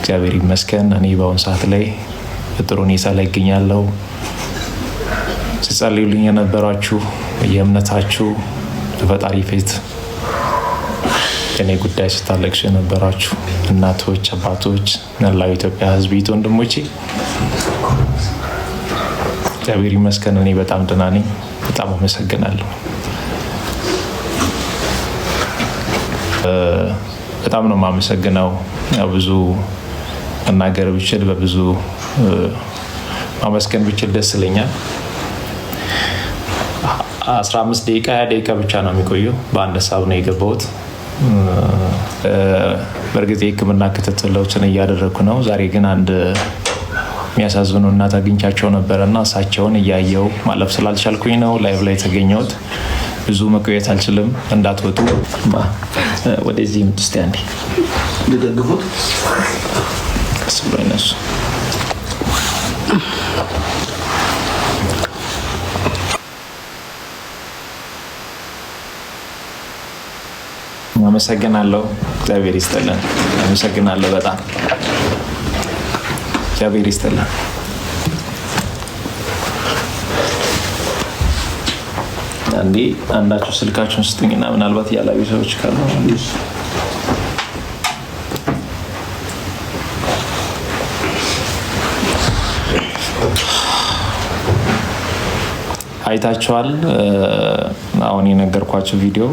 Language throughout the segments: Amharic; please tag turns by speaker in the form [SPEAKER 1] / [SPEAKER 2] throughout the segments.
[SPEAKER 1] እግዚአብሔር ይመስገን እኔ በአሁን ሰዓት ላይ በጥሩ ሁኔታ ላይ እገኛለሁ። ስትጸልዩልኝ የነበራችሁ የእምነታችሁ በፈጣሪ ፊት እኔ ጉዳይ ስታለቅሱ የነበራችሁ እናቶች፣ አባቶች፣ መላው ኢትዮጵያ ሕዝብ ወንድሞቼ እግዚአብሔር ይመስገን እኔ በጣም ደህና ነኝ። በጣም አመሰግናለሁ። በጣም ነው የማመሰግነው። ብዙ መናገር ብችል በብዙ ማመስገን ብችል ደስ ይለኛል። 15 ደቂቃ 20 ደቂቃ ብቻ ነው የሚቆየው። በአንድ ሀሳብ ነው የገባሁት። በእርግጥ የሕክምና ክትትሎችን እያደረግኩ ነው። ዛሬ ግን አንድ የሚያሳዝኑ እናት አግኝቻቸው ነበረና እሳቸውን እያየው ማለፍ ስላልቻልኩኝ ነው ላይቭ ላይ የተገኘሁት። ብዙ መቆየት አልችልም። እንዳትወጡ ወደዚህ ምትስቲ አንዴ ልደግፉት ቀስ ብሎ ይነሱ። አመሰግናለሁ። እግዚአብሔር ይስጥልን። አመሰግናለሁ በጣም እግዚአብሔር ይስጥልን። አንዴ አንዳችሁ ስልካችሁን ስጡኝና ምናልባት ያላዩ ሰዎች ካሉ አይታችኋል። አሁን የነገርኳችሁ ቪዲዮ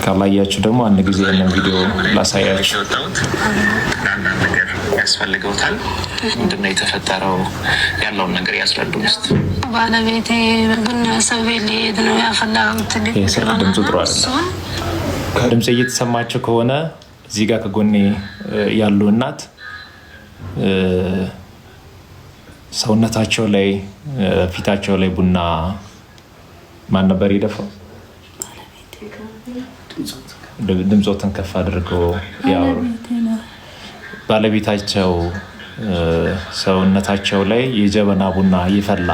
[SPEAKER 1] ካላያችሁ ደግሞ አንድ ጊዜ ያንን ቪዲዮ ላሳያችሁ። ያስፈልገውታል። ምንድነው የተፈጠረው ያለውን ነገር ያስረዱን እስቲ።
[SPEAKER 2] ባለቤቴ ቡና ሰብሌ ሊሄድ ነው ያፈላሁት።
[SPEAKER 1] ድምፁ ጥሩ አይደለም። ድምፅ እየተሰማቸው ከሆነ እዚህ ጋር ከጎኔ ያሉ እናት ሰውነታቸው ላይ ፊታቸው ላይ ቡና ማን ነበር የደፋው? ድምፆትን ከፍ አድርገው ያወሩ። ባለቤታቸው ሰውነታቸው ላይ የጀበና ቡና ይፈላ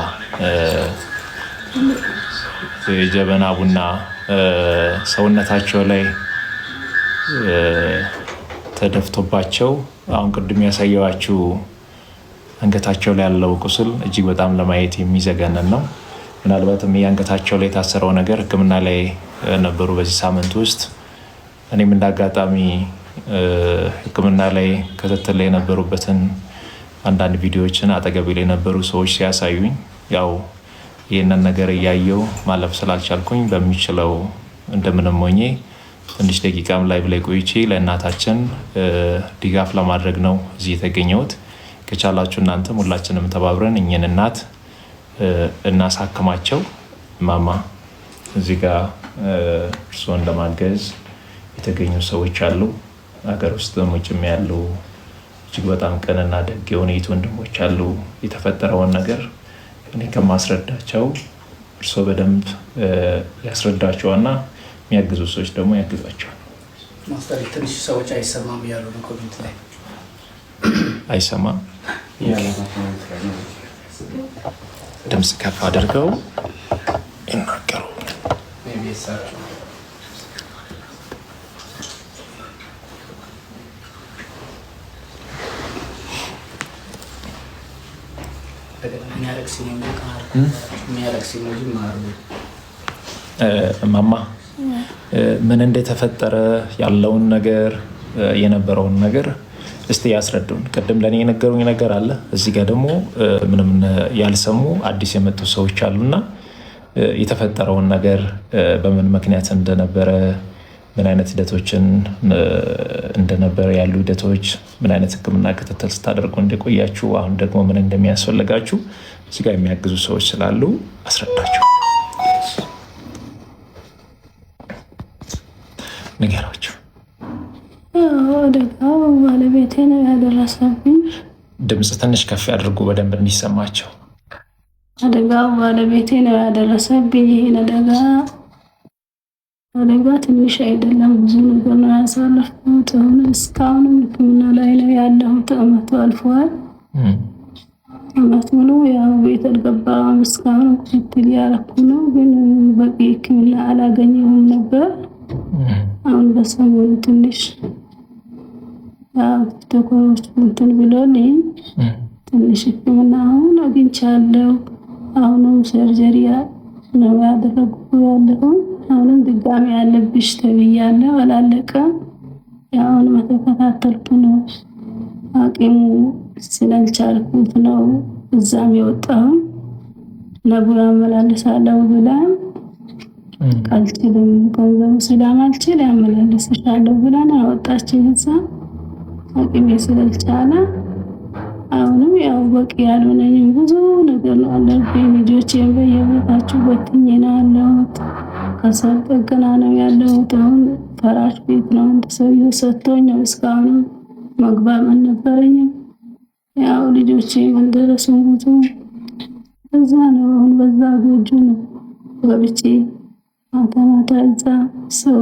[SPEAKER 1] የጀበና ቡና ሰውነታቸው ላይ ተደፍቶባቸው አሁን ቅድም ያሳየዋችሁ አንገታቸው ላይ ያለው ቁስል እጅግ በጣም ለማየት የሚዘገነን ነው። ምናልባትም የአንገታቸው ላይ የታሰረው ነገር ሕክምና ላይ ነበሩ በዚህ ሳምንት ውስጥ። እኔም እንዳጋጣሚ ሕክምና ላይ ክትትል ላይ የነበሩበትን አንዳንድ ቪዲዮዎችን አጠገቤ ላይ የነበሩ ሰዎች ሲያሳዩኝ ያው ይህንን ነገር እያየው ማለፍ ስላልቻልኩኝ በሚችለው እንደምንም ሆኜ ትንሽ ደቂቃም ላይ ብላይ ቆይቼ ለእናታችን ድጋፍ ለማድረግ ነው እዚህ የተገኘሁት። ከቻላችሁ እናንተም ሁላችንም ተባብረን እኚህን እናት እናሳክማቸው። ማማ እዚህ ጋር እርስዎን ለማገዝ የተገኙ ሰዎች አሉ፣ ሀገር ውስጥም ውጭም ያሉ እጅግ በጣም ቅንና ደግ የሆኑ ወንድሞች አሉ። የተፈጠረውን ነገር እኔ ከማስረዳቸው እርስዎ በደንብ ያስረዳቸዋና የሚያግዙ ሰዎች ደግሞ ያግዛቸዋል።
[SPEAKER 3] ማስተር ትንሽ ሰዎች አይሰማም ያሉ ነው ኮሜንት ላይ
[SPEAKER 1] አይሰማም። ድምፅ ከፍ አድርገው ይናገሩ። ማማ ምን እንደተፈጠረ ያለውን ነገር የነበረውን ነገር እስቲ ያስረዱን። ቅድም ለእኔ የነገሩኝ ነገር አለ። እዚህ ጋር ደግሞ ምንም ያልሰሙ አዲስ የመጡ ሰዎች አሉና የተፈጠረውን ነገር በምን ምክንያት እንደነበረ፣ ምን አይነት ሂደቶችን እንደነበረ ያሉ ሂደቶች፣ ምን አይነት ሕክምና ክትትል ስታደርጉ እንደቆያችሁ፣ አሁን ደግሞ ምን እንደሚያስፈልጋችሁ እዚህ ጋር የሚያግዙ ሰዎች ስላሉ አስረዳቸው፣ ንገራቸው።
[SPEAKER 2] አደጋው ባለቤቴ ነው ያደረሰብኝ።
[SPEAKER 1] ድምፅ ትንሽ ከፍ ያድርጉ በደንብ እንዲሰማቸው።
[SPEAKER 2] አደጋው ባለቤቴ ነው ያደረሰብኝ። ይህን አደጋ ትንሽ አይደለም፣ ብዙ ነገር ነው ያሳለፍኩት። እስካሁንም ሕክምና ላይ ነው ያለሁት። አመቱ አልፏል። አመት ሙሉ ያው ቤት አልገባም። እስካሁን ክትትል ያደረኩ ነው፣ ግን በቂ ሕክምና አላገኘሁም ነበር። አሁን በሰሞኑ ትንሽ ያው ዶክተሮች እንትን ብሎልኝ ትንሽ ሕክምና አሁን አግኝቻለሁ። አሁንም ሰርጀሪ ነው ያደረጉት ያለው። አሁንም ድጋሚ ያለብሽ ተብያለሁ። አላለቀም። ያው መተከታተልኩ ነው። አቅሙ ስላልቻልኩት ነው እዛም የወጣው። ነብዩ አመላለሳለሁ ብላን ካልችልም ገንዘቡ ስለማልችል ያመላለስሻለሁ ብላን አወጣችኝ። እዛ አቅሜ ስላልቻለ አሁንም ያው በቂ ያልሆነኝም ብዙ ነገር ነው አለብኝ። ልጆቼን በየቤታቸው በትኜ ነው ያለሁት። ከሰል ጠገና ነው ያለሁት። አሁን ፈራሽ ቤት ነው አንድ ሰውዬው ሰጥቶኝ ነው። እስካሁን መግባት አልነበረኝም። ያው ልጆቼ እንደረሱ ብዙ እዛ ነው። አሁን በዛ ጎጆ ነው ገብቼ ማታ እዛ ሰው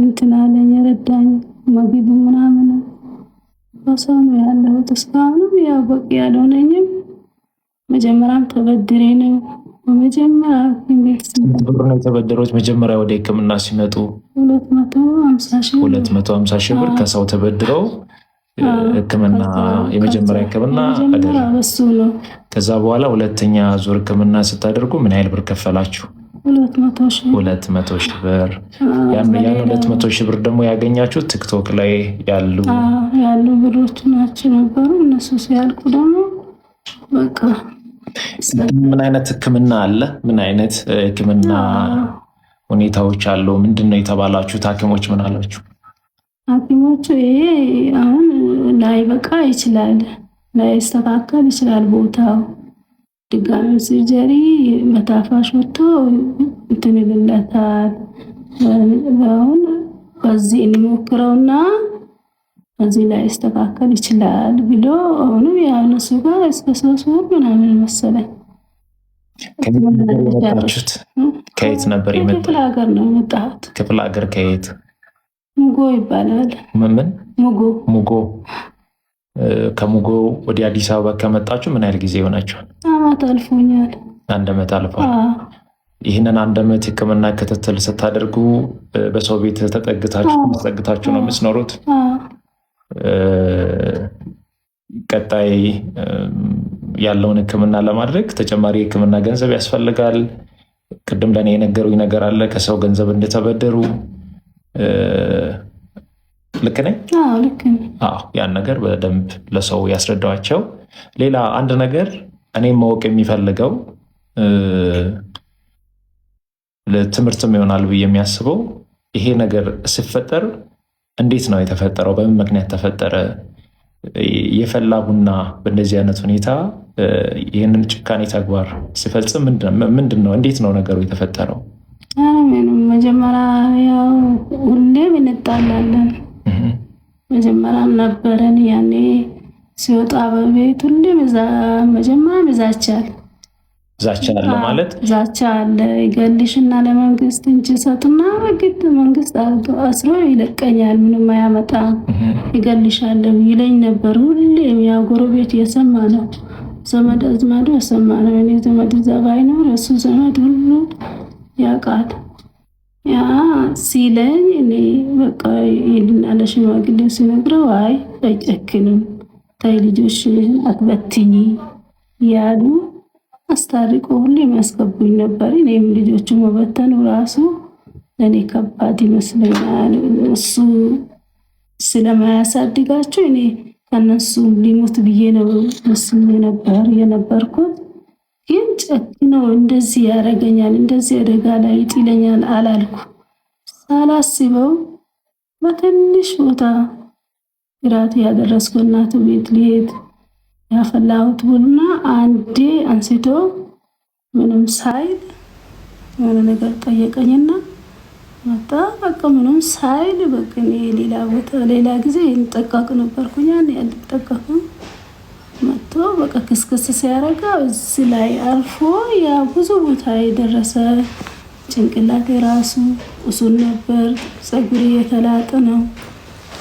[SPEAKER 2] እንትን አለኝ የረዳኝ ምግብ ምናምን በሰው ነው ያለሁት። እስካሁንም ያው በቂ ያልሆነኝም መጀመሪያም ተበድሬ ነው። በመጀመሪያ ቤት
[SPEAKER 1] ብር ነው የተበደሩት። መጀመሪያ ወደ ሕክምና ሲመጡ 250 ሺህ ብር ከሰው ተበድረው ሕክምና የመጀመሪያ ሕክምና
[SPEAKER 2] በሱ ነው።
[SPEAKER 1] ከዛ በኋላ ሁለተኛ ዙር ሕክምና ስታደርጉ ምን ያህል ብር ከፈላችሁ? 200 ሺህ ብር። ያን 200 ሺህ ብር ደግሞ ያገኛችሁት ቲክቶክ ላይ
[SPEAKER 2] ያሉ ብሮች ናቸው ነበሩ። እነሱ ሲያልቁ ደግሞ በቃ
[SPEAKER 1] ምን አይነት ሕክምና አለ? ምን አይነት ሕክምና ሁኔታዎች አሉ? ምንድነው የተባላችሁት? ሐኪሞች ምን አላችሁ?
[SPEAKER 2] ሐኪሞቹ ይሄ አሁን ላይ በቃ ይችላል፣ ላይ ይስተካከል ይችላል ቦታው ድጋሚ ሰርጀሪ መታፋሽ ወጥቶ እንትን ይልለታል። አሁን በዚህ እንሞክረውና በዚህ ላይ ይስተካከል ይችላል ብሎ አሁን ያነሱ ጋር እስከ 3 ወር ምናምን መሰለኝ።
[SPEAKER 1] ከየት ነበር የመጣው?
[SPEAKER 2] ክፍለ ሀገር ነው የመጣሁት።
[SPEAKER 1] ክፍለ ሀገር ከየት?
[SPEAKER 2] ሙጎ ይባላል።
[SPEAKER 1] ምን?
[SPEAKER 2] ሙጎ።
[SPEAKER 1] ከሙጎ ወደ አዲስ አበባ ከመጣችሁ ምን ያህል ጊዜ ይሆናችኋል?
[SPEAKER 2] አመት አልፎኛል።
[SPEAKER 1] 1 ዓመት አልፏል። ይህንን 1 ዓመት ሕክምና ክትትል ስታደርጉ በሰው ቤት ተጠግታችሁ ነው የምትኖሩት? ቀጣይ ያለውን ሕክምና ለማድረግ ተጨማሪ ሕክምና ገንዘብ ያስፈልጋል። ቅድም ለኔ የነገሩኝ ነገር አለ፣ ከሰው ገንዘብ እንደተበደሩ። ልክ ነኝ?
[SPEAKER 2] ልክ ነኝ።
[SPEAKER 1] ያን ነገር በደንብ ለሰው ያስረዳዋቸው። ሌላ አንድ ነገር እኔም ማወቅ የሚፈልገው ለትምህርትም ይሆናል ብዬ የሚያስበው ይሄ ነገር ሲፈጠር እንዴት ነው የተፈጠረው? በምን ምክንያት ተፈጠረ? የፈላ ቡና በእንደዚህ አይነት ሁኔታ ይህንን ጭካኔ ተግባር ሲፈጽም ምንድን ነው እንዴት ነው ነገሩ የተፈጠረው?
[SPEAKER 2] ምንም መጀመሪያ ያው ሁሌም እንጣላለን። መጀመሪያም ነበረን ያኔ ሲወጣ በቤት ሁሌም መጀመሪያም ይዛቻል።
[SPEAKER 1] ዛቻ አለ ማለት
[SPEAKER 2] ዛቻ አለ። ይገልሽና ለመንግስት እንጂ ሰጡና በግድ መንግስት አስሮ ይለቀኛል፣ ምንም አያመጣም፣ ይገልሻል ይለኝ ነበር። ሁሌም ያው ጎረቤት የሰማ ነው፣ ዘመድ አዝማዱ የሰማ ነው። እኔ ዘመድ እዛ ባይኖር እሱ ዘመድ ሁሉ ያውቃል። ያ ሲለኝ እኔ በቃ ይልና ለሽማግሌ ሲነግረው አይ አይጨክንም፣ ታይ ልጆች አትበትኝ ያሉ አስታርቆ ሁሌ የሚያስገቡኝ ነበር። እኔም ልጆቹ መበተኑ ራሱ ለእኔ ከባድ ይመስለኛል። እሱ ስለማያሳድጋቸው እኔ ከነሱ ሊሞት ብዬ ነው መስሎኝ ነበር የነበርኩት። ግን ጨክኖ እንደዚህ ያደርገኛል፣ እንደዚህ አደጋ ላይ ይጥለኛል አላልኩ። ሳላስበው በትንሽ ቦታ እራት ያደረስኩ እናቱ ቤት ልሄድ ያፈላሁት ቡና አንዴ አንስቶ ምንም ሳይል የሆነ ነገር ጠየቀኝና መጣ። በቃ ምንም ሳይል በቃ ሌላ ቦታ ሌላ ጊዜ እንጠቃቅ ነበርኩኝ ያን ያልጠቃቁ መጥቶ በቃ ክስክስ ሲያረጋ እዚህ ላይ አልፎ ያ ብዙ ቦታ የደረሰ ጭንቅላቴ ራሱ ቁስል ነበር። ፀጉሬ የተላጠ ነው፣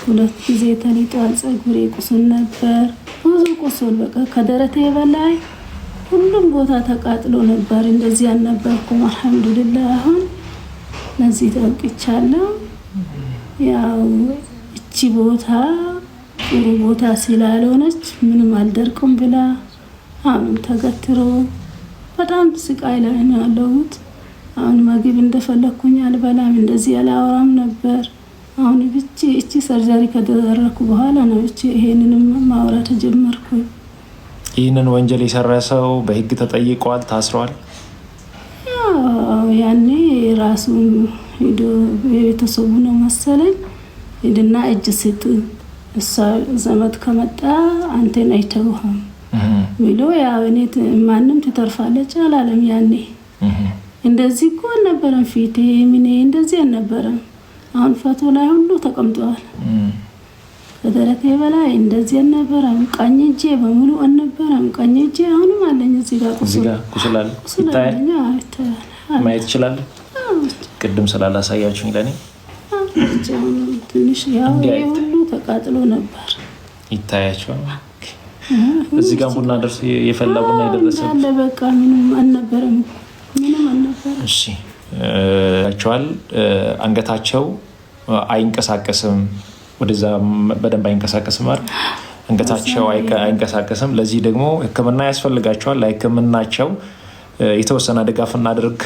[SPEAKER 2] 2 ጊዜ ተሊጧል። ፀጉሬ ቁስል ነበር፣ ብዙ ቁስል በቃ ከደረቴ በላይ ሁሉም ቦታ ተቃጥሎ ነበር። እንደዚህ አልነበርኩም። አልሐምዱሊላህ አሁን ለዚህ ተወቅቻለሁ። ያው እቺ ቦታ ጥሩ ቦታ ስላልሆነች ምንም አልደርቅም ብላ አሁን ተገትሮ በጣም ስቃይ ላይ ነው ያለሁት። አሁን ምግብ እንደፈለኩኝ አልበላም፣ እንደዚህ አላወራም ነበር። አሁን እቺ ሰርጀሪ ከደረኩ በኋላ ነው ይሄንንም ማውራት ጀመርኩኝ።
[SPEAKER 1] ይህንን ወንጀል የሰራ ሰው በህግ ተጠይቋል? ታስሯል?
[SPEAKER 2] ያኔ ራሱ ሄዶ የቤተሰቡ ነው መሰለኝ ሄድና እጅ ስጥ እሷ ዘመድ ከመጣ አንተን አይተውህም ብሎ ያው እኔ ማንም ትተርፋለች አላለም። ያኔ እንደዚህ እኮ አልነበረም፣ ፊቴ ምን እንደዚህ አልነበረም። አሁን ፎቶ ላይ ሁሉ ተቀምጧል። ከደረቴ በላይ እንደዚህ አልነበረም። ቀኝ እጄ በሙሉ አልነበረም። ቀኝ እጄ አሁንም አለኝ እዚህ ጋር
[SPEAKER 1] ቁስል አለ። ይታያል፣ ማየት ይችላል። ቅድም ስላላሳያችሁኝ ለኔ
[SPEAKER 2] ትንሽ ያው ሁሉ ተቃጥሎ ነበር።
[SPEAKER 1] ይታያቸው እዚህ ጋር ቡና ደርሶ የፈላ ቡና የደረሰ
[SPEAKER 2] አለ። በቃ ምንም አልነበረም፣ ምንም አልነበረም።
[SPEAKER 1] እሺ ያቸዋል። አንገታቸው አይንቀሳቀስም፣ ወደዛ በደንብ አይንቀሳቀስም አይደል? አንገታቸው አይንቀሳቀስም። ለዚህ ደግሞ ሕክምና ያስፈልጋቸዋል። ለሕክምናቸው የተወሰነ ድጋፍ እናድርግ።